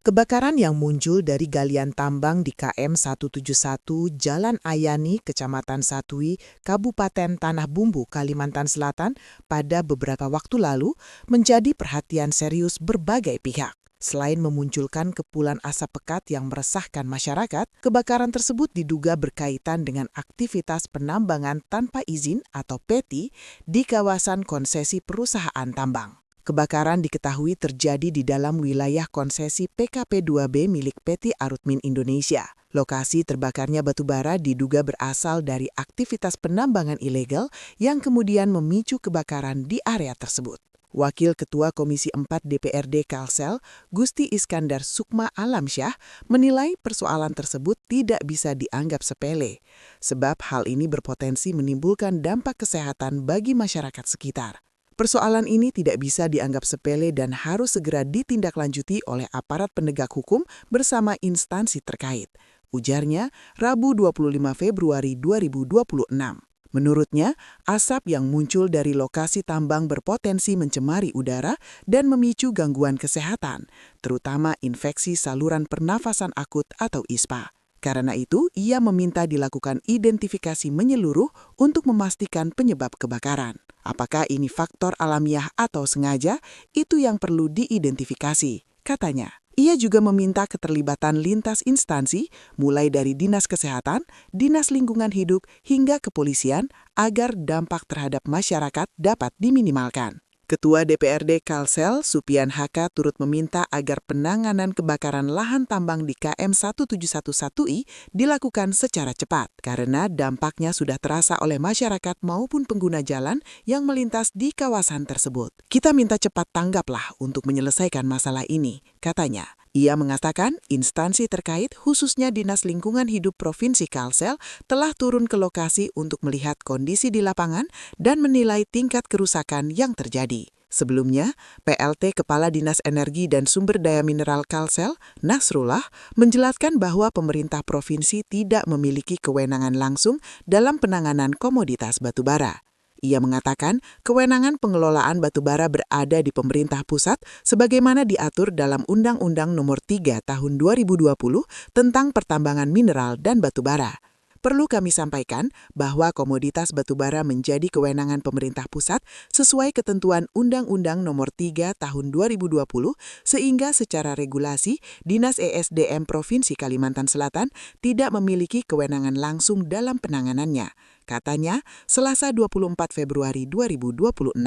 Kebakaran yang muncul dari galian tambang di KM 171 Jalan Ayani, Kecamatan Satui, Kabupaten Tanah Bumbu, Kalimantan Selatan pada beberapa waktu lalu menjadi perhatian serius berbagai pihak. Selain memunculkan kepulan asap pekat yang meresahkan masyarakat, kebakaran tersebut diduga berkaitan dengan aktivitas penambangan tanpa izin atau PETI di kawasan konsesi perusahaan tambang. Kebakaran diketahui terjadi di dalam wilayah konsesi PKP-2B milik PT Arutmin Indonesia. Lokasi terbakarnya batubara diduga berasal dari aktivitas penambangan ilegal yang kemudian memicu kebakaran di area tersebut. Wakil Ketua Komisi 4 DPRD Kalsel, Gusti Iskandar Sukma Alamsyah, menilai persoalan tersebut tidak bisa dianggap sepele, sebab hal ini berpotensi menimbulkan dampak kesehatan bagi masyarakat sekitar. Persoalan ini tidak bisa dianggap sepele dan harus segera ditindaklanjuti oleh aparat penegak hukum bersama instansi terkait, ujarnya Rabu 25 Februari 2026. Menurutnya, asap yang muncul dari lokasi tambang berpotensi mencemari udara dan memicu gangguan kesehatan, terutama infeksi saluran pernafasan akut atau ISPA. Karena itu, ia meminta dilakukan identifikasi menyeluruh untuk memastikan penyebab kebakaran. Apakah ini faktor alamiah atau sengaja, itu yang perlu diidentifikasi, katanya. Ia juga meminta keterlibatan lintas instansi, mulai dari Dinas Kesehatan, Dinas Lingkungan Hidup, hingga kepolisian, agar dampak terhadap masyarakat dapat diminimalkan. Ketua DPRD Kalsel, Supian Haka, turut meminta agar penanganan kebakaran lahan tambang di KM 171I dilakukan secara cepat, karena dampaknya sudah terasa oleh masyarakat maupun pengguna jalan yang melintas di kawasan tersebut. Kita minta cepat tanggaplah untuk menyelesaikan masalah ini, katanya. Ia mengatakan instansi terkait khususnya Dinas Lingkungan Hidup Provinsi Kalsel telah turun ke lokasi untuk melihat kondisi di lapangan dan menilai tingkat kerusakan yang terjadi. Sebelumnya, PLT Kepala Dinas Energi dan Sumber Daya Mineral Kalsel, Nasrullah, menjelaskan bahwa pemerintah provinsi tidak memiliki kewenangan langsung dalam penanganan komoditas batubara. Ia mengatakan kewenangan pengelolaan batubara berada di pemerintah pusat sebagaimana diatur dalam Undang-Undang Nomor 3 Tahun 2020 tentang Pertambangan Mineral dan Batubara. Perlu kami sampaikan bahwa komoditas batubara menjadi kewenangan pemerintah pusat sesuai ketentuan Undang-Undang Nomor 3 Tahun 2020 sehingga secara regulasi Dinas ESDM Provinsi Kalimantan Selatan tidak memiliki kewenangan langsung dalam penanganannya, katanya Selasa 24 Februari 2026.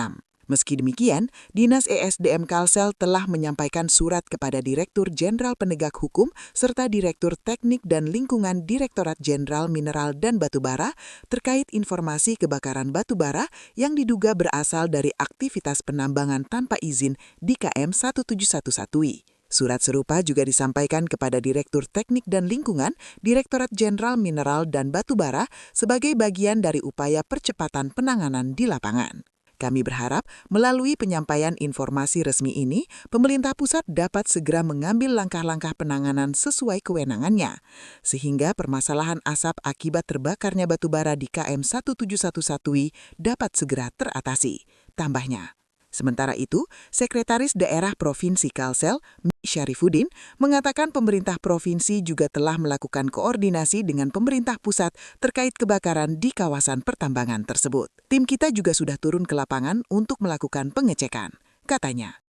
Meski demikian, Dinas ESDM Kalsel telah menyampaikan surat kepada Direktur Jenderal Penegak Hukum serta Direktur Teknik dan Lingkungan Direktorat Jenderal Mineral dan Batubara terkait informasi kebakaran batubara yang diduga berasal dari aktivitas penambangan tanpa izin di KM 171I. Surat serupa juga disampaikan kepada Direktur Teknik dan Lingkungan Direktorat Jenderal Mineral dan Batubara sebagai bagian dari upaya percepatan penanganan di lapangan. Kami berharap melalui penyampaian informasi resmi ini, pemerintah pusat dapat segera mengambil langkah-langkah penanganan sesuai kewenangannya, sehingga permasalahan asap akibat terbakarnya batubara di KM 171I dapat segera teratasi, tambahnya. Sementara itu, Sekretaris Daerah Provinsi Kalsel, Mi Syarifuddin, mengatakan pemerintah provinsi juga telah melakukan koordinasi dengan pemerintah pusat terkait kebakaran di kawasan pertambangan tersebut. Tim kita juga sudah turun ke lapangan untuk melakukan pengecekan, katanya.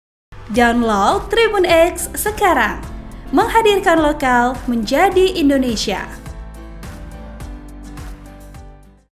Download Tribun X sekarang, menghadirkan lokal menjadi Indonesia.